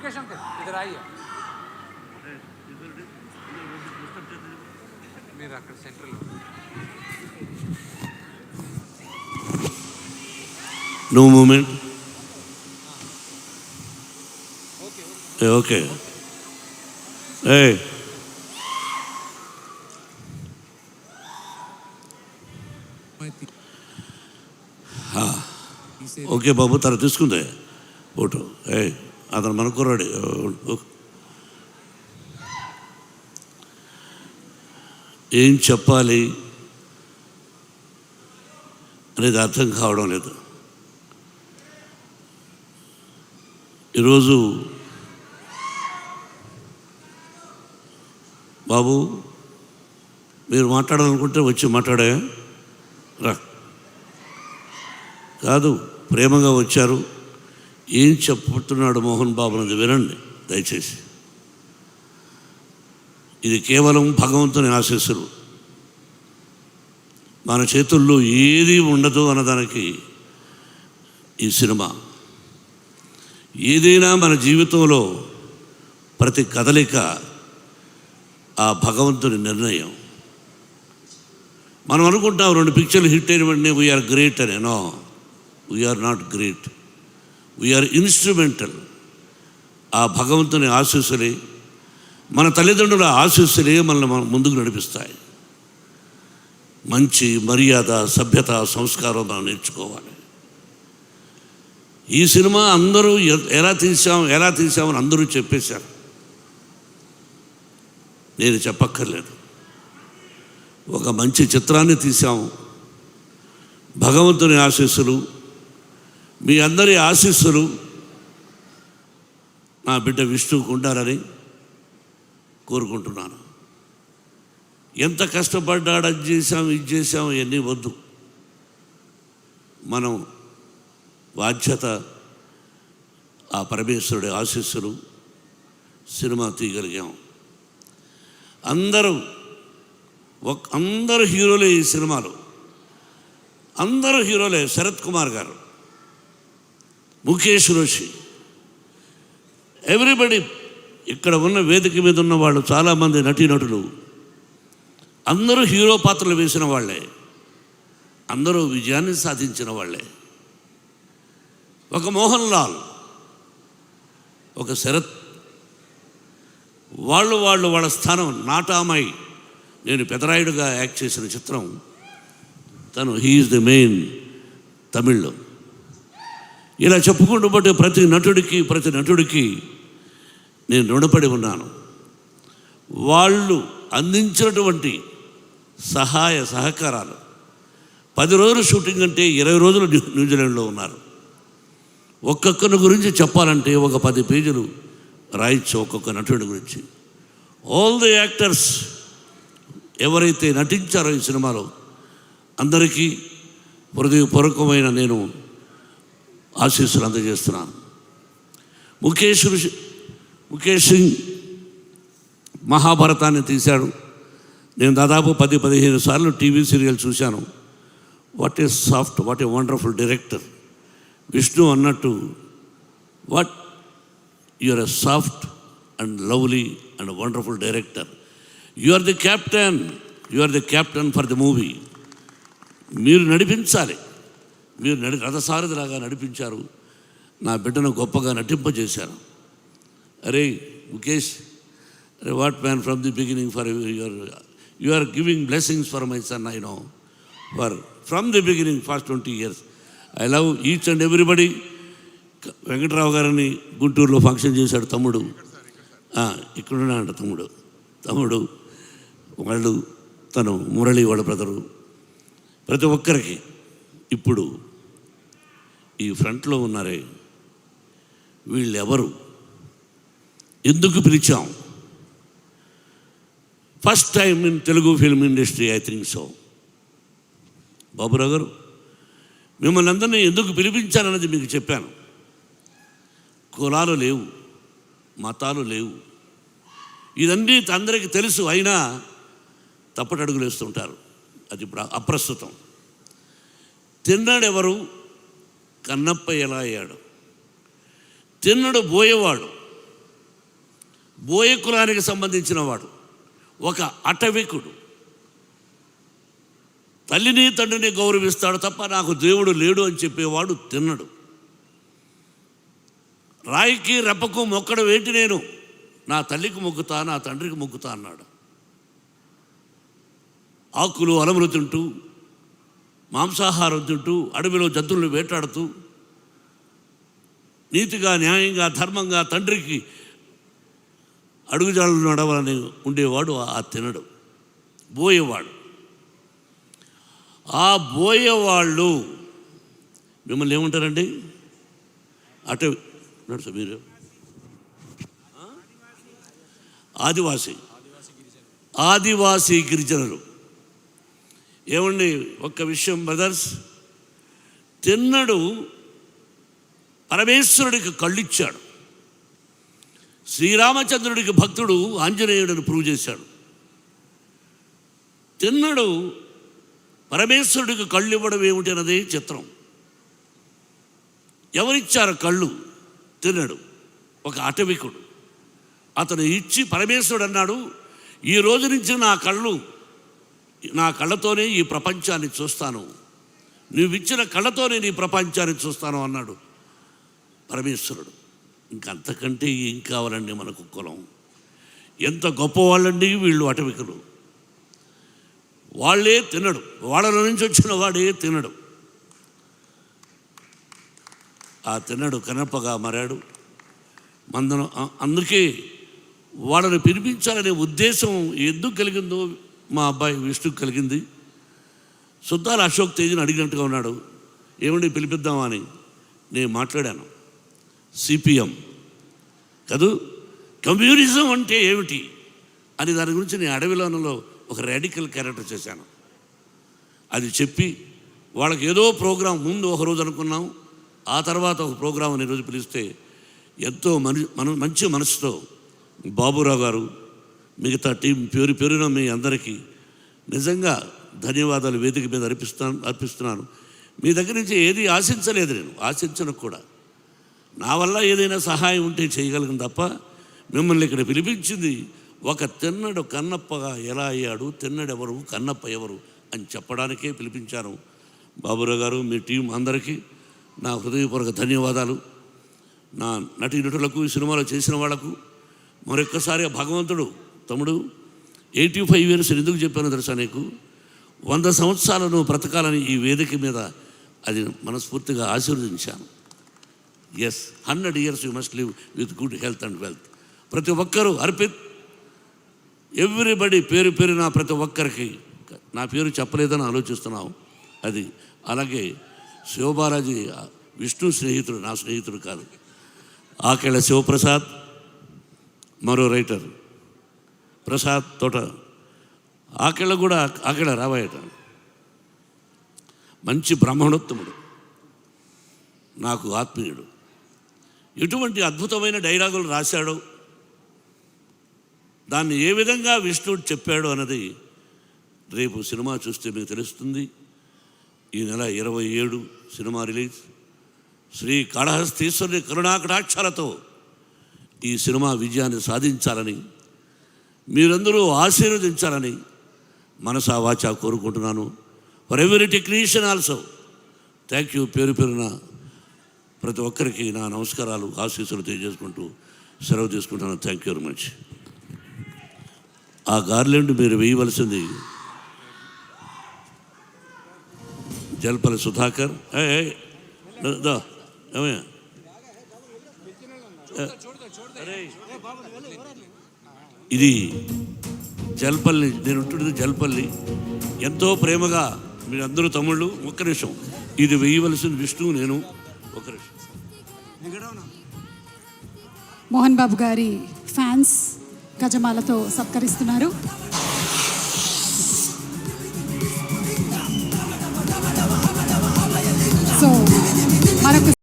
Location पे इधर आइए మీరు అక్కడ central no movement. Okay okay బాబు తన తీసుకుందే ఫోటో. అతను మన కుర్రాడు. ఏం చెప్పాలి అనేది అర్థం కావడం లేదు. ఈరోజు బాబు మీరు మాట్లాడాలనుకుంటే వచ్చి మాట్లాడా రా. కాదు, ప్రేమగా వచ్చారు. ఏం చెప్పుతున్నాడు మోహన్ బాబు అనేది వినండి దయచేసి. ఇది కేవలం భగవంతుని ఆశీస్సులు. మన చేతుల్లో ఏది ఉండదు అన్నదానికి ఈ సినిమా. ఏదైనా మన జీవితంలో ప్రతి కదలిక ఆ భగవంతుని నిర్ణయం. మనం అనుకుంటాం 2 పిక్చర్లు హిట్ అయిన వెంటనే వీఆర్ గ్రేట్ అని. No, we are not great, we are instrumental. ఆ భగవంతుని ఆశీస్సులే, మన తల్లిదండ్రుల ఆశీస్సులే మనల్ని ముందుకు నడిపిస్తాయి. మంచి మర్యాద, సభ్యత, సంస్కారం మనం నేర్చుకోవాలి. ఈ సినిమా అందరూ ఎలా తీసామని అందరూ చెప్పేశారు. నేను చెప్పక్కర్లేదు. ఒక మంచి చిత్రాన్ని తీసాము. భగవంతుని ఆశీస్సులు, మీ అందరి ఆశీస్సులు నా బిడ్డ విష్ణువుకు ఉండాలని కోరుకుంటున్నాను. ఎంత కష్టపడ్డాడు, అది చేసాం, ఇది చేసాం, ఇవన్నీ వద్దు. మనం బాధ్యత ఆ పరమేశ్వరుడి ఆశీస్సులు, సినిమా తీయగలిగాం. అందరూ హీరోలే ఈ సినిమాలో. అందరూ హీరోలే. శరత్ కుమార్ గారు, ముఖేష్ రోషి, ఎవ్రీబడి. ఇక్కడ ఉన్న వేదిక మీద ఉన్న వాళ్ళు చాలామంది నటీనటులు అందరూ హీరో పాత్రలు వేసిన వాళ్ళే. అందరూ విజయాన్ని సాధించిన వాళ్ళే. ఒక మోహన్ లాల్, ఒక శరత్, వాళ్ళ స్థానం. నాటామాయి, నేను పెదరాయుడుగా యాక్ట్ చేసిన చిత్రం తను. హీఈస్ ది మెయిన్ తమిళ్లో. ఇలా చెప్పుకుంటూ పోతే ప్రతి నటుడికి నేను రుణపడి ఉన్నాను. వాళ్ళు అందించినటువంటి సహాయ సహకారాలు. 10 రోజులు షూటింగ్ అంటే 20 రోజులు న్యూజిలాండ్లో ఉన్నారు. ఒక్కొక్కరి గురించి చెప్పాలంటే ఒక 10 పేజీలు రాయొచ్చు ఒక్కొక్క నటుడి గురించి. ఆల్ ది యాక్టర్స్ ఎవరైతే నటించారో ఈ సినిమాలో అందరికీ హృదయపూర్వకమైన నేను ఆశీస్సులు అందజేస్తున్నాను. ముఖేష్ సింగ్ మహాభారతాన్ని తీశాడు. నేను దాదాపు 10-15 సార్లు టీవీ సీరియల్ చూశాను. What a soft, what a wonderful director. Vishnu అన్నట్టు, what you are a soft and lovely and wonderful director. You are the captain for the movie. మీరు నడిపించాలి. మీరు రథసారథిలాగా నడిపించారు. నా బిడ్డను గొప్పగా నటింపజేశారు. అరే ముఖేష్, అరే what man, from the beginning for you are giving blessings for my son. I know from the beginning past 20 years. I love each and everybody. Venkatrao గారిని గుంటూరులో ఫంక్షన్ చేశాడు తమ్ముడు. ఇక్కడున్నాడు తమ్ముడు వాళ్ళు, తను మురళి వాళ్ళ బ్రదరు. ప్రతి ఒక్కరికి ఇప్పుడు ఈ ఫ్రంట్లో ఉన్నారే, వీళ్ళెవరు, ఎందుకు పిలిచాం? First time in Telugu film industry, I think so. Baburao గారు, మిమ్మల్ని అందరినీ ఎందుకు పిలిపించానన్నది మీకు చెప్పాను. కులాలు లేవు, మతాలు లేవు, ఇదన్నీ అందరికీ తెలుసు. అయినా తప్పటడుగులు వేస్తుంటారు. అది ఇప్పుడు అప్రస్తుతం. తిన్నాడెవరు? కన్నప్ప ఎలా అయ్యాడు? తిన్నడు బోయేవాడు. బోయ కులానికి సంబంధించిన వాడు, ఒక అటవికుడు. తల్లిని తండ్రిని గౌరవిస్తాడు తప్ప నాకు దేవుడు లేడు అని చెప్పేవాడు తిన్నడు. రాయికి రెప్పకు మొక్కడం ఏంటి, నేను నా తల్లికి మొక్కుతా, నా తండ్రికి మొక్కుతా అన్నాడు. ఆకులు అలములు తింటూ, మాంసాహారం తింటూ, అడవిలో జంతువులను వేటాడుతూ, నీతిగా న్యాయంగా ధర్మంగా తండ్రికి అడుగుజాడలు నడవాలని ఉండేవాడు ఆ తినడు, బోయేవాడు. ఆ బోయేవాళ్ళు మిమ్మల్ని ఏమంటారండి? అటు నడుచు మీరు ఆదివాసీ గిరిజనులు. ఏమండి, ఒక్క విషయం బ్రదర్స్, తిన్నడు పరమేశ్వరుడికి కళ్ళిచ్చాడు. శ్రీరామచంద్రుడికి భక్తుడు ఆంజనేయుడిని ప్రూవ్ చేశాడు. తిన్నడు పరమేశ్వరుడికి కళ్ళు ఇవ్వడం ఏమిటి అన్నదే చిత్రం. ఎవరిచ్చారు కళ్ళు? తిన్నడు, ఒక అటవికుడు. అతను ఇచ్చి పరమేశ్వరుడు అన్నాడు, ఈ రోజు నుంచి నా కళ్ళతోనే ఈ ప్రపంచాన్ని చూస్తాను, నువ్విచ్చిన కళ్ళతోనే నీ ప్రపంచాన్ని చూస్తాను అన్నాడు పరమేశ్వరుడు. ఇంకంతకంటే ఏం కావాలండి మనకు కులం? ఎంత గొప్పవాళ్ళండి వీళ్ళు అటవికులు. వాళ్ళే తినడు, వాళ్ళ నుంచి వచ్చిన వాడే తినడు. ఆ తిన్నడు కనపగా మారాడు. అందుకే వాళ్ళని పిలిపించాలనే ఉద్దేశం ఎందుకు కలిగిందో మా అబ్బాయి విష్ణుకు కలిగింది. సుద్దాల అశోక్ తేజీని అడిగినట్టుగా ఉన్నాడు, ఏమండి పిలిపిద్దామా అని. నేను మాట్లాడాను. సిపిఎం కాదు, కమ్యూనిజం అంటే ఏమిటి అని దాని గురించి నేను అడవిలోనలో ఒక రాడికల్ క్యారెక్టర్ చేశాను. అది చెప్పి వాళ్ళకి ఏదో ప్రోగ్రాం ముందు ఒకరోజు అనుకున్నాం, ఆ తర్వాత ఒక ప్రోగ్రాం అని రోజు పిలిస్తే ఎంతో మంచి మనసుతో బాబురావు గారు, మిగతా టీం పేరున మీ అందరికీ నిజంగా ధన్యవాదాలు వేదిక మీద అర్పిస్తున్నాను. మీ దగ్గర నుంచి ఏది ఆశించలేదు, నేను ఆశించను కూడా. నా వల్ల ఏదైనా సహాయం ఉంటే చేయగలను తప్ప మిమ్మల్ని ఇక్కడ పిలిపించింది ఒక తిన్నడు కన్నప్పగా ఎలా అయ్యాడు, తిన్నడెవరు, కన్నప్ప ఎవరు అని చెప్పడానికే పిలిపించాను. బాబురావు గారు, మీ టీం అందరికీ నా హృదయపూర్వక ధన్యవాదాలు. నా నటీనటులకు, ఈ సినిమాలో చేసిన వాళ్లకు మరొక్కసారి భగవంతుడు, తమ్ముడు 85 years ఎందుకు చెప్పాను తెలుసా నీకు? 100 సంవత్సరాలను బ్రతకాలని ఈ వేదిక మీద అది మనస్ఫూర్తిగా ఆశీర్వదించాను. Yes, 100 years you must live with good health and wealth. ప్రతి ఒక్కరూ అర్పిత్, ఎవ్రీబడి పేరున ప్రతి ఒక్కరికి, నా పేరు చెప్పలేదని ఆలోచిస్తున్నావు అది. అలాగే శివబాలాజీ విష్ణు స్నేహితుడు, నా స్నేహితుడు కాదు. ఆకేళ్ళ శివప్రసాద్, మరో రైటర్ ప్రసాద్ తోట, ఆకేళ్ళ కూడా ఆకేళ్ళ రావాయట, మంచి బ్రాహ్మణోత్తముడు, నాకు ఆత్మీయుడు. ఎటువంటి అద్భుతమైన డైలాగులు రాశాడో, దాన్ని ఏ విధంగా విష్ణుడు చెప్పాడు అన్నది రేపు సినిమా చూస్తే మీకు తెలుస్తుంది. ఈ నెల 27 సినిమా రిలీజ్. శ్రీ కాళహస్తీశ్వరుని కరుణాకటాక్షాలతో ఈ సినిమా విజయాన్ని సాధించాలని, మీరందరూ ఆశీర్వదించాలని మనసా వాచా కోరుకుంటున్నాను. For every technician also thank you. పేరున ప్రతి ఒక్కరికి నా నమస్కారాలు, ఆశీస్సులు తెలియజేసుకుంటూ సెలవు తీసుకుంటున్నాను. Thank you very much. ఆ గార్లెండ్ మీరు వేయవలసింది జల్పల్లి సుధాకర్. ఏమయ్యా, ఇది జల్పల్లి, నేను ఉంటున్నది జల్పల్లి. ఎంతో ప్రేమగా మీరందరూ తమ్ముళ్ళు. ఒక్క నిమిషం, ఇది వేయవలసిన విష్ణు, నేను ఒక నిమిషం. మోహన్ బాబు గారి ఫ్యాన్స్ గజమాలతో సత్కరిస్తున్నారు.